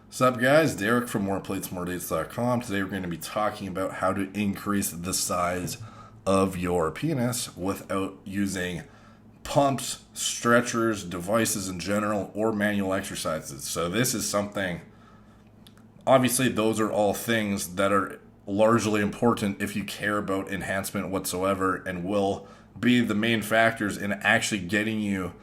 What's up, guys? Derek from MorePlatesMoreDates.com. Today we're going to be talking about how to increase the size of your penis without using pumps, stretchers, devices in general, or manual exercises. So this is something, obviously those are all things that are largely important if you care about enhancement whatsoever and will be the main factors in actually getting you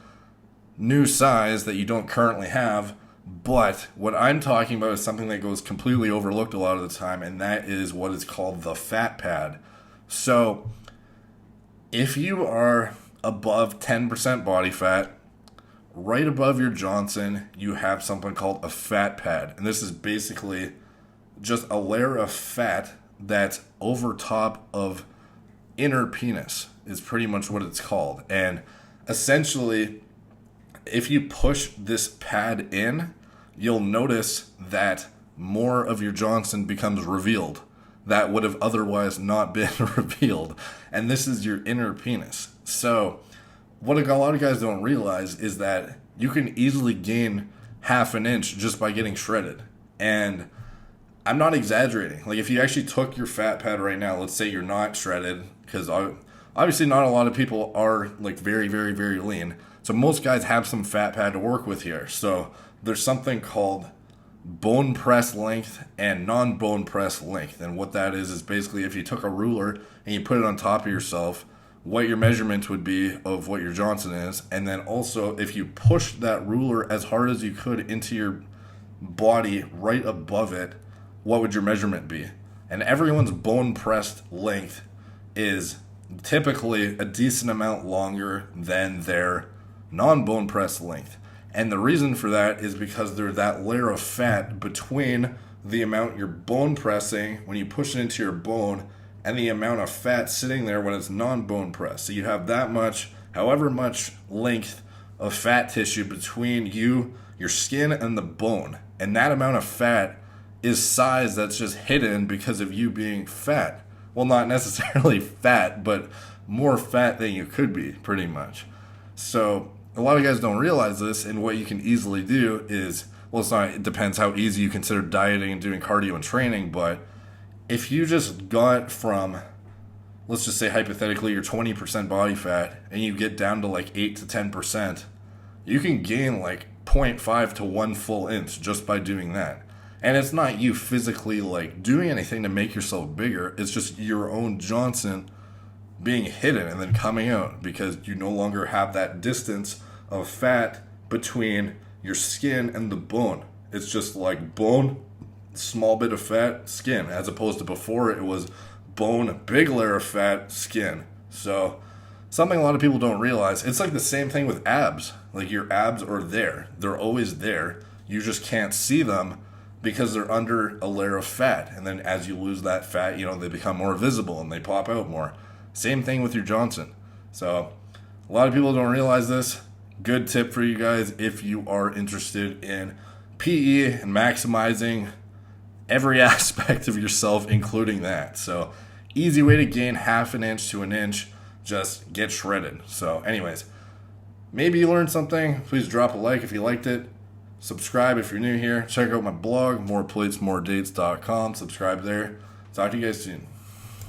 new size that you don't currently have. But what I'm talking about is something that goes completely overlooked a lot of the time, and that is what is called the fat pad. So if you are above 10% body fat, right above your Johnson, you have something called a fat pad. And this is basically just a layer of fat that's over top of inner penis, is pretty much what it's called. And essentially, if you push this pad in, you'll notice that more of your Johnson becomes revealed that would have otherwise not been revealed. And this is your inner penis. So what a lot of guys don't realize is that you can easily gain half an inch just by getting shredded. And I'm not exaggerating. Like, if you actually took your fat pad right now, let's say you're not shredded, because obviously not a lot of people are like very, very, very lean. So most guys have some fat pad to work with here. So there's something called bone press length and non-bone press length. And what that is basically if you took a ruler and you put it on top of yourself, what your measurement would be of what your Johnson is. And then also if you push that ruler as hard as you could into your body right above it, what would your measurement be? And everyone's bone pressed length is typically a decent amount longer than their non-bone press length. And the reason for that is because there's that layer of fat between the amount you're bone pressing when you push it into your bone and the amount of fat sitting there when it's non-bone pressed. So you have that much, however much length of fat tissue between you, your skin, and the bone. And that amount of fat is size that's just hidden because of you being fat. Well, not necessarily fat, but more fat than you could be, pretty much. So a lot of guys don't realize this, and what you can easily do is, well, it depends how easy you consider dieting and doing cardio and training, but if you just got from, let's just say hypothetically, you're 20% body fat, and you get down to like 8 to 10%, you can gain like 0.5 to 1 full inch just by doing that. And it's not you physically like doing anything to make yourself bigger, it's just your own Johnson being hidden and then coming out because you no longer have that distance of fat between your skin and the bone. It's just like bone, small bit of fat, skin, as opposed to before it was bone, big layer of fat, skin. So something a lot of people don't realize, it's like the same thing with abs. Like, your abs are there. They're always there. You just can't see them because they're under a layer of fat. And then as you lose that fat, they become more visible and they pop out more. Same thing with your Johnson. So a lot of people don't realize this. Good tip for you guys if you are interested in PE and maximizing every aspect of yourself, including that. So easy way to gain half an inch to an inch, just get shredded. So anyways, maybe you learned something. Please drop a like if you liked it. Subscribe if you're new here. Check out my blog, moreplatesmoredates.com. Subscribe there. Talk to you guys soon.